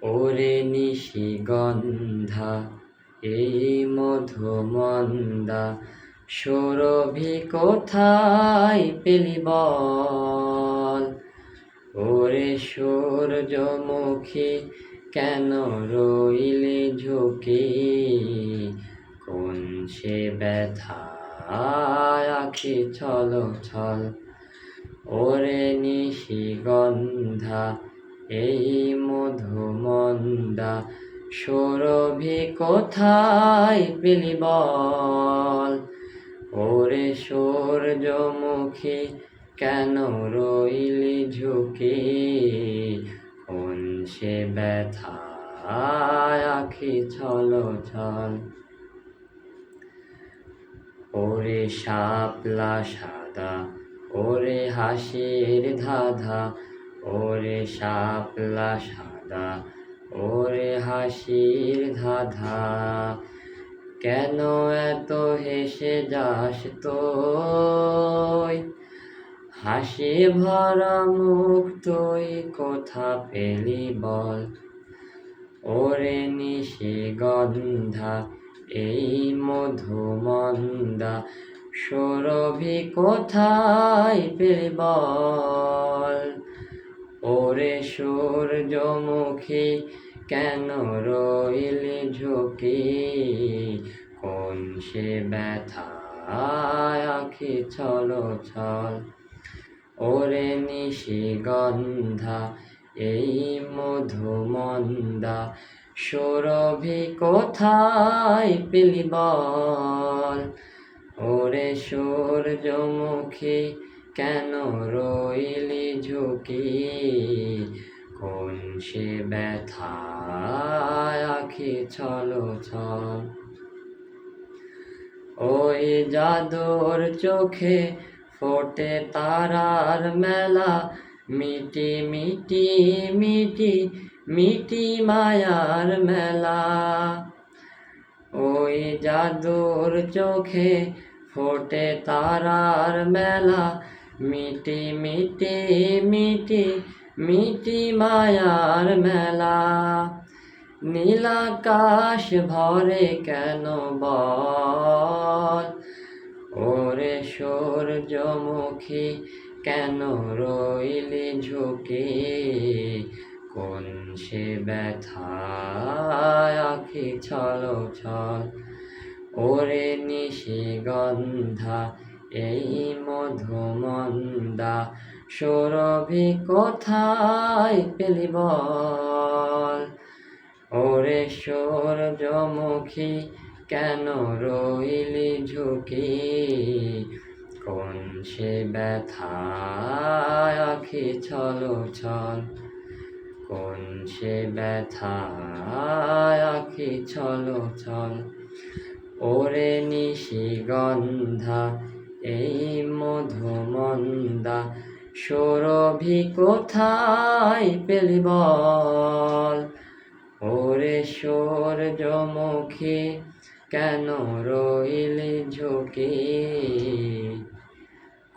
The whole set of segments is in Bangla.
ওরে নিশিগন্ধা এই মধুমন্দা সুরভি কোথায় পেলি বল? ওরে সূর্যমুখী কেন রইলি ঝুঁকি? কোন সে ব্যথায় আঁখি ছলো ছল? ওরে নিশিগন্ধা এই মধুমন্দা সুরভি কোথায় পেলি বল? ওরে সূর্যমুখী কেন রইলি ঝুঁকি? কোন সে ব্যথায় আঁখি ছলো ছল? ওরে শাপলা সাদা ওরে হাসির ধাঁধা, ওরে শাপলা সাদা ওরে হাসির ধাঁধা, কেন এত হেসে যাস তুই? হাসি ভরা মুখ তুই কোথা পেলি বল? ওরে নিশিগন্ধা এই মধুমন্দা সুরভি কোথায় পেলি বল? ওরে সূর্যমুখী কেন রইলি ঝুঁকি? কোন সে ব্যথায় আঁখি ছলো ছল? ওরে নিশিগন্ধা এই মধুমন্দা সুরভি কোথায় পেলি বল? ওরে সূর্যমুখী কেন রইলি ঝুঁকি? কোন সে ব্যথায় আঁখি ছলো ছল? ওই জাদুর চোখে ফোটে তারার মেলা, মিটি মিটি মিটি মিটি মায়ার মেলা। ওই জাদুর চোখে ফোটে তারার মেলা, মিটি মিটি মিটি মিটি মায়ার মেলা। নীলাকাশ ভরে কেন বল? ওরে সূর্যমুখী কেন রইলি ঝুঁকি? কোন সে ব্যথায় আঁখি ছলো ছল? ওরে নিশিগন্ধা এই মধুমন্দা সুরভি কোথায় পেলি বল? ওরে সূর্যমুখী কেন রইলি ঝুঁকি? কোন সে ব্যথায় আঁখি ছলো ছল? কোন সে ব্যথায় আঁখি ছলো ছল? ওরে নিশিগন্ধা এই মধুমন্দা সুরভি কোথায় পেলি বল? ওরে সূর্যমুখী কেন রইলি ঝুঁকি?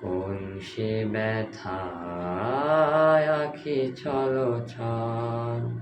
কোন সে ব্যথায় আঁখি ছলো ছল?